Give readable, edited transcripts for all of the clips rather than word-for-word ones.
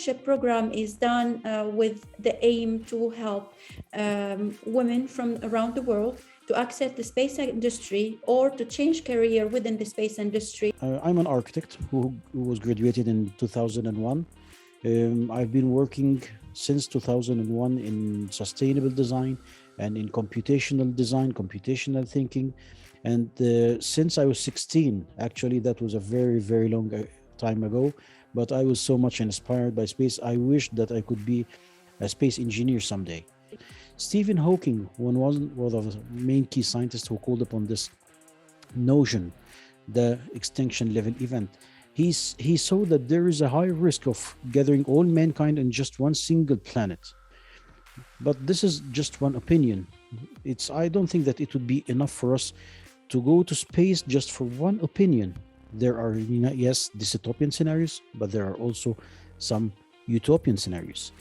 mentorship program is done with the aim to help women from around the world to access the space industry or to change career within the space industry. I'm an architect who was graduated in 2001. I've been working since 2001 in sustainable design and in computational design, computational thinking. And since I was 16, actually, that was a very, very long time ago, but I was so much inspired by space. I wished that I could be a space engineer someday. Stephen Hawking was one of the main key scientists who called upon this notion, the extinction level event. He saw that there is a high risk of gathering all mankind in just one single planet. But this is just one opinion. I don't think that it would be enough for us to go to space just for one opinion. There are, yes, dystopian scenarios, but there are also some utopian scenarios.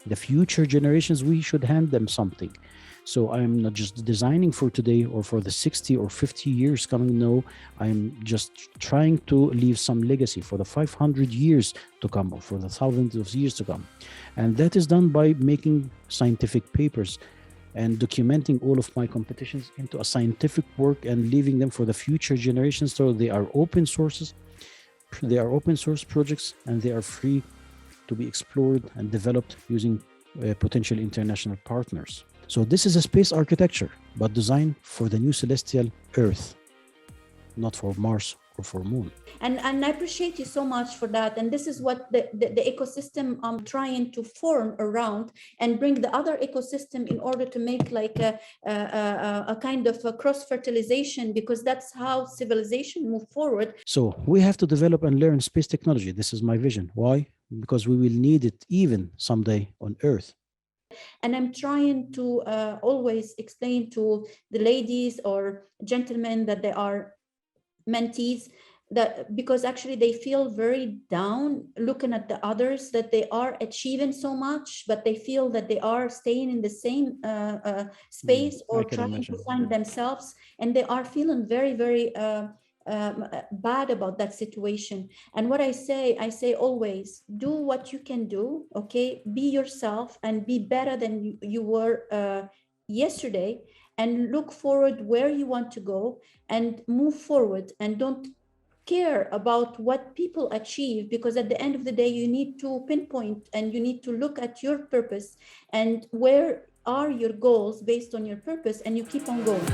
The future generations, we should hand them something. So I'm not just designing for today or for the 60 or 50 years coming. No, I'm just trying to leave some legacy for the 500 years to come or for the thousands of years to come. And that is done by making scientific papers and documenting all of my competitions into a scientific work and leaving them for the future generations. So they are open sources, they are open source projects, and they are free to be explored and developed using potential international partners. So this is a space architecture, but designed for the new celestial Earth, not for Mars or for Moon. And I appreciate you so much for that. And this is what the ecosystem I'm trying to form around and bring the other ecosystem in order to make like a kind of a cross-fertilization, because that's how civilization move forward. So we have to develop and learn space technology. This is my vision. Why? Because we will need it even someday on Earth. And I'm trying to always explain to the ladies or gentlemen that they are mentees, that because actually they feel very down looking at the others, that they are achieving so much, but they feel that they are staying in the same space or trying to find themselves, and they are feeling very, very bad about that situation. And what I say always, do what you can do, okay? Be yourself and be better than you were yesterday, and look forward where you want to go and move forward, and don't care about what people achieve, because at the end of the day you need to pinpoint and you need to look at your purpose and where are your goals based on your purpose, and you keep on going.